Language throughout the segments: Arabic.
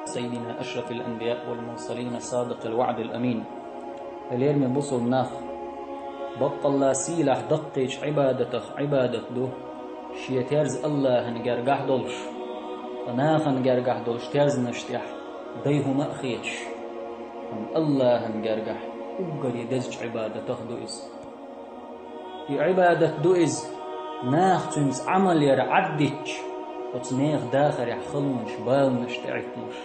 سيدنا أشرف الأنبياء والمرسلين صادق الوعد الأمين. اليرمي بصل ناخ بطل لا سيلح دقيش عبادة دو شي ترز الله هنجرجح دولش فناخ هنجرجح دولش ترز نشتح ديه مأخيش الله هنجرجح أقر يدزج عبادة دو إز عبادة دو إز ناخ تنس عمل يرعدج وتنيخ داخل يحخلونش بالنش تعتنش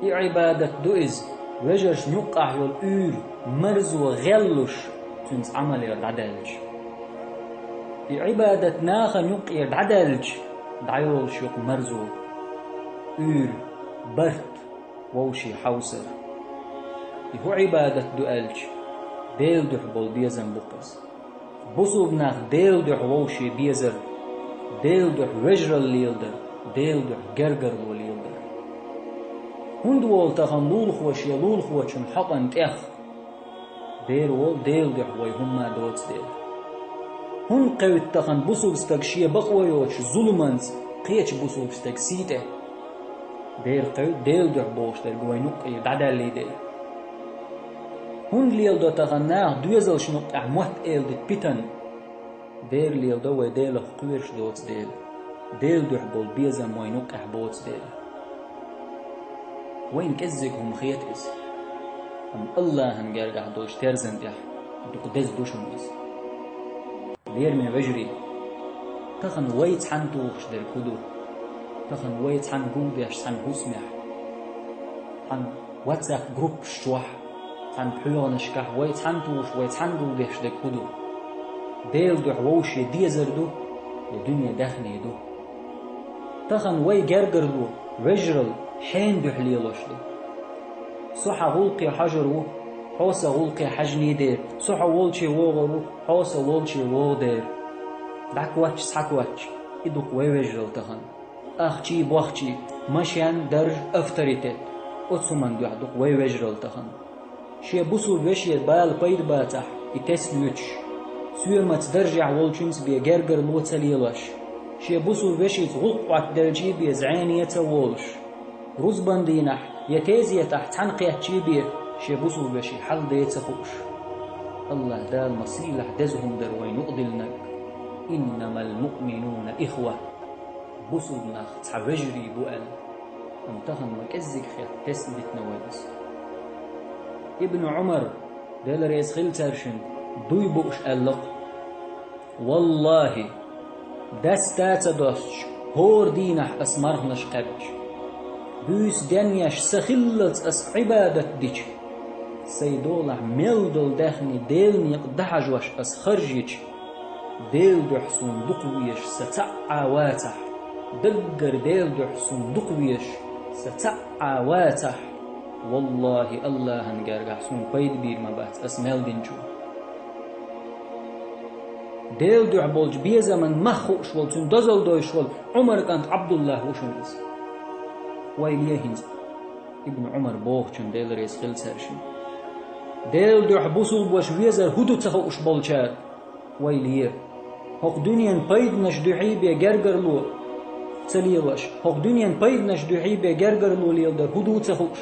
عبادة دو إز وجرش نقع يول مرز وغلش تنس عمل يرعدلج عبادة ناخ نق يرعدلج دعيولش يق مرزو برت ووشي حوسر هو عبادة دو ألج ديل دح بول بيزن بقص بصوب ناخ ديل دح ووشي بيزر ديل دح وجرل ليلدر ديل دح جرجر ليلدر هند وول تخن لول خوش يلول خوشن حقن تخ دير وول ديل دح وي هما دوت ديل هن قوت تخن بصوب ستكشيه بقويوش ظلمانز قيتش بصوب ستك سيته دير قوت ديل دح بوش در قوي نقي دعدال لي ديل هن ليل دو تغناه دوزل شنق أحمد إل دت بيتن دير ليل دو ديل قويرش دوت ديل دو حبول بيزم وينق أحبوت ديل وين كزك هم خيط إز أم الله هنجرجح دوش ترزن ديح دوك دز دوشن إز لير من وجري تخن ويت حن توخش در كدو تخن ويت حن قوبيش حن هسمح حن واتساب جروب شوح عن بحلون شكح ويتحنتوش ويتحنتو ديش دك هدو ديل دو حووش يديزر دو الدنيا داخني دو تخن وي جرجر دو وجرل حين دو حليلوش دو صحا غلقي حجرو حوسا غلقي حجني دير صحا غلقي وغرو حوسا غلقي وغ دير دعك واتش سحك واتش إدوك وي وجرل تخن أخشي بوخشي مشيان درج أفتريتت أتسومن دو عدوك وي وجرل تخن شي بوسو وشي بال بيد باتح يتسلوش سوير ما تدرجع والجنس بيجرجر لوتسليلش شي بوسو وشي تغلق وعت درجي بيزعاني يتولش رزبان دينح يتازي تحت حنقية شيبير شي بوسو وشي حل ديتسخوش الله دال مصيلح دزهم دروين نقدلنك إنما المؤمنون إخوة بوسو بناخ تعوجري بؤل انتخن وكزك خير تسبت نوالس ابن عمر دل ريز خلترشن دوي بوش ألق والله دستات دوش هور دينح أسمرهنش قبج بيس دنياش سخلت أس عبادة ديش سيدولح ملدل دخني ديلني قدحجوش أس خرجيش ديل دحسون دقويش ستعا واتح دقر ديل دحسون دقويش ستعا واتح والله الله هنجرجح سون قيد بير ما بات اسمال دينجو ديل دو عبولج بيه زمن مخوش والتون دزل دوش وال عمر كانت عبد الله وشنز ويليه هنز ابن عمر بوخشن ديل ريس خل سرشن ديل دو عبوسل بوش ويزر هدو تخوش بولشاد ويليه هق دنيا قيد نشدعي بيه جرجر لو تليلش هق دنيا قيد نشدعي بيه جرجر لو ليلدر هدو تخوش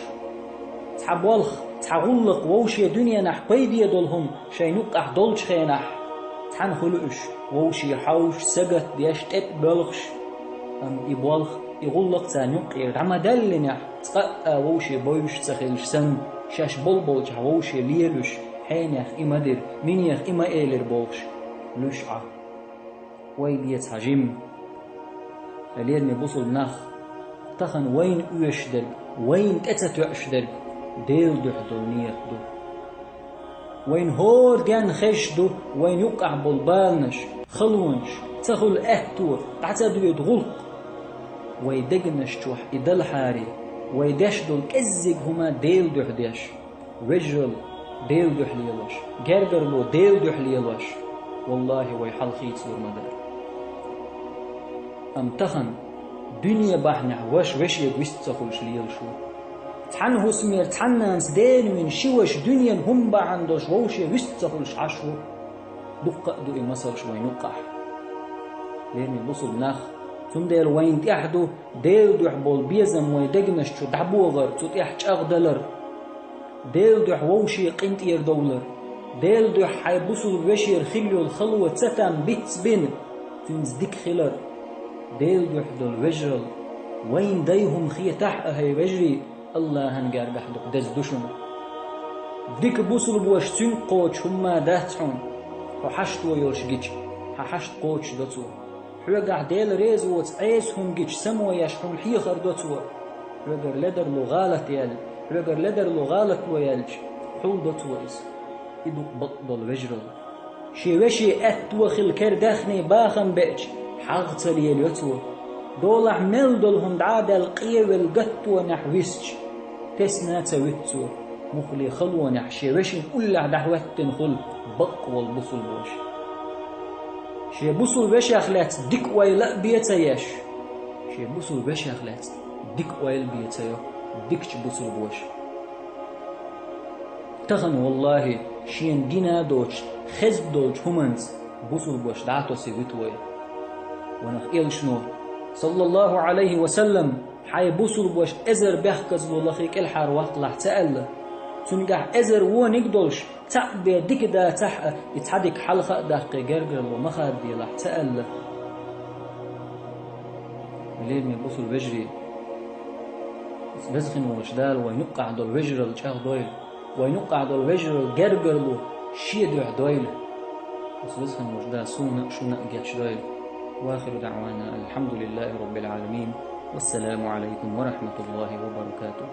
تحبولخ تحغلق ووشي دنيا نح قيدي دولهم شي نقح دولش خينح تحن خلقش ووشي حوش سقط ديشتت بلخش ام يبولخ يغلق تانيق يرمدل نح تقأ ووشي بويش تخلش سن شاش بلبلش ووشي ليلش حينيخ إما در منيخ إما إيلر بولش لشعة ويليت حجم فليرمي بوصل نخ تخن وين أشدر وين أتت أشدر ديل دو حدونية دو وين هور جان خش دو وين يقع بالبالنش خلونش تخل اهتور تعتدو يدغلق ويدقنش توح إدل حاري ويدش دول كزيق هما ديل دو حديش رجل ديل دو حليلوش جرجر لو ديل دو حليلوش والله ويحل خيط سور مدار امتخن دنيا بحنح وش يقوست تخلش ليل شو تحنه سمير تحنانس دين من شوش دنيا هم بعندوش ووش يستخلش عشو دقة دو المصل شوي نقح لين بوصل نخ تندل وين تحدو ديل دوح بول بيزم ويدقنش شو دعبوغر تطيح أغدلر ديل دوح ووشي قنت دولر ديل دوح حيبوسو بشير خليو الخلوة تتم بيتس بين تنزدك خلر ديل دوح دول وجرل وين ديهم خي تح هي وجري الله هنقار بحدق دز دوشن ديك بوسل بوش تين قوش هما دهتحون وحشت ويوش جيش حشت قوش دوتو حوغا ديل ريز وتعيس هم جيش سمو يشحون حيخر دوتو حوغر لدر لغالة يال حوغر لدر لغالة ويالج حول دوتو إز إدوك بطل وجرل شي وشي أتوخل كردخني باخن بيش حاغتل يليوتو دول عمل دولهم دعادة القية والقط ونحويسج تسنا تويتو مخلي خلو نحشي وشي أولع دعوتن خل بق والبصل بوش شي بصل بوش أخلات ديك ويلا بيتياش شي بصل بوش أخلات ديك ويل بيتيا ديكش بصل بوش تخن والله شين دينا دوش خزب دوش همانز بصل بوش دعاتو سيبتوي ونخ إلشنو صلى الله عليه وسلم حي بوصل بوش ازر بيحكز لولخيك الحار وقت لح تأل تنقح ازر ونقدلش تعبي ديك دا تح يتحدك حلقة دقي قرقر ومخاد دي لح تأل مليل من بوصل بجري بزخن وشدال وينقع دول وجر الشاخ دويل وينقع دول وجر القرقر لو شيدع دويل بزخن وشدال سونا شو نقيتش دويل وآخر دعوانا الحمد لله رب العالمين والسلام عليكم ورحمة الله وبركاته.